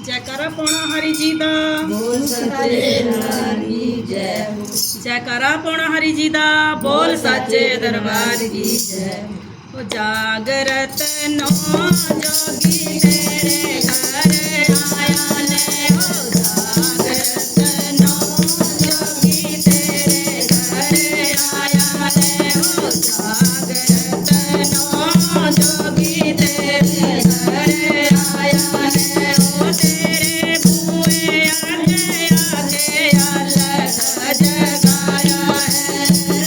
जयकारा पौना हरि जी दा बोल सच्चे दरबार की जय हो। जयकारा पौना हरि जी दा बोल सच्चे दरबार की जय हो। ओ जागरत नो जोगी तेरे घर आया ले हो जागरत नो जोगी तेरे घर आया ले हो जागरत नो जोगी तेरे घर आया ले हो तेरे बुए आगे आगे अलग जगाया है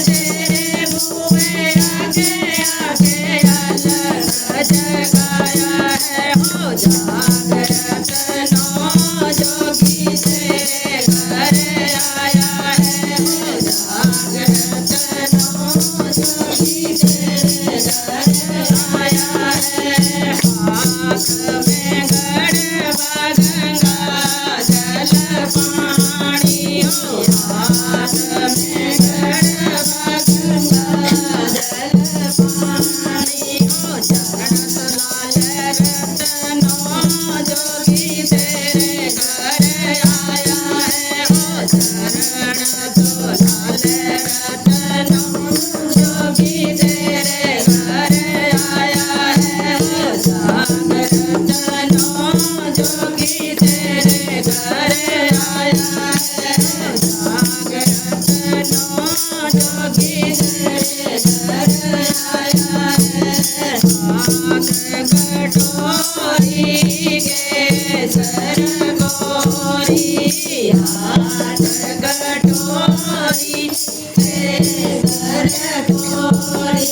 तेरे बुए आगे आगे अलग जगाया है हो जागरत नो जोगी तेरे घर आया है हो जागरत नो जोगी तेरे घर आया है हाथ में गड़वा गंगा जल पानी हो हाथ में गड़वा गंगा जल पानी हो चरण लाल रतनो जोगी तेरे घर आया है हो चरण लाल रतनो जोगी तेरे घर आया है हो जागरत नो जोगी तेरे घर आया है हो जागरत नो जोगी तेरे घर आया है हाथ कटोरी के सर गोरी हाथ कटोरी के सर गोरी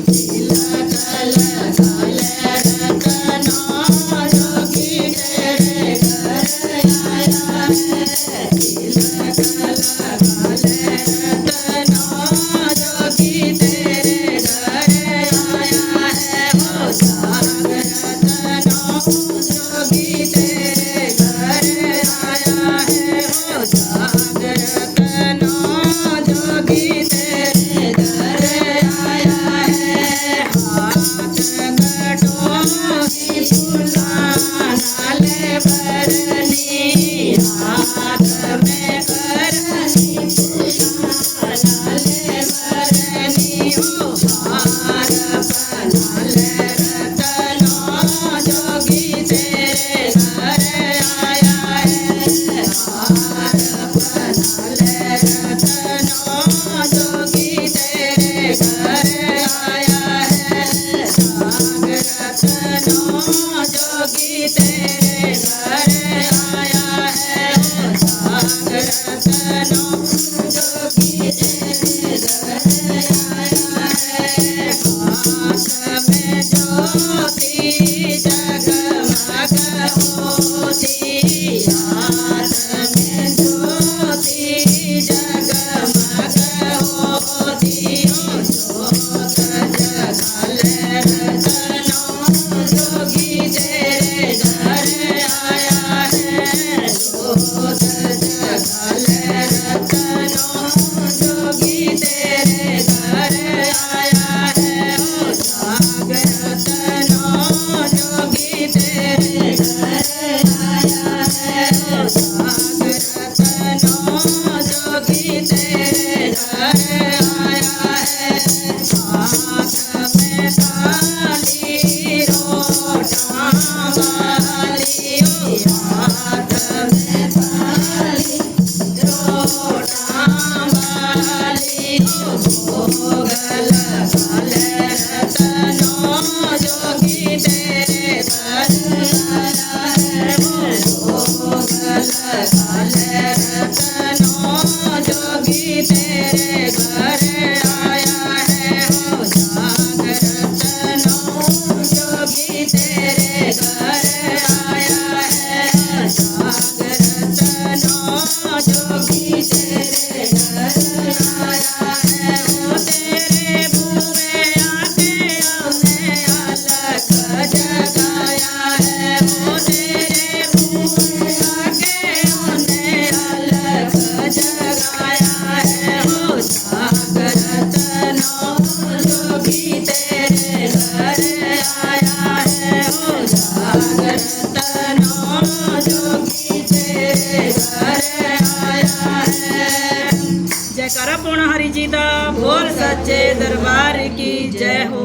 तिलक लगाल रतनो जोगी तेरे घर आया है तिलक लगाल रतनो जोगी तेरे घर आया है हो जागरत नो जोगी तेरे घर आया है हो जागरत नो जोगी तेरे घर आया है हाथ कटोरी फुलाल भरनी हाथ में करनी फुलाल भरनी हो हार बनाल रतनो जोगी तेरे घर आया है हार बनाल रतनो जोगी तेरे घर आया है जागरत नो जोगी तेरे घर आया है हो जागरत नो जोगी तेरे घर आया है हाथ में ज्योति जगमग होती हाथ में ज्योति जगमग होती हो जोत जगाल रतनो जोगी तेरे घर आया है जोत जगाल रतनो जोगी तेरे घर आया है हो जागरत नो जोगी तेरे घर आया है हो जागरत नो जोगी तेरे घर आया है हाथ में थाली रोटा वाली हो हाथ में थाली रोटा वाली हो भोग लगाल रतनो जोगी तेरे घर आया है हो भोग लगाल रतनो जोगी तेरे घर आया है हो जागरत नो जोगी तेरे घर आया है जागरत नो जोगी तेरे घर आया है हो तेरे बुए आगे आगे अलग जगाया है हो तेरे बुए आगे आगे अलग जगाया है हो जागरत नो जोगी तेरे घर आया है हो जागरत नो घर आया है। जयकारा पौना हरि जी दा, बोल सच्चे दरबार की जय हो।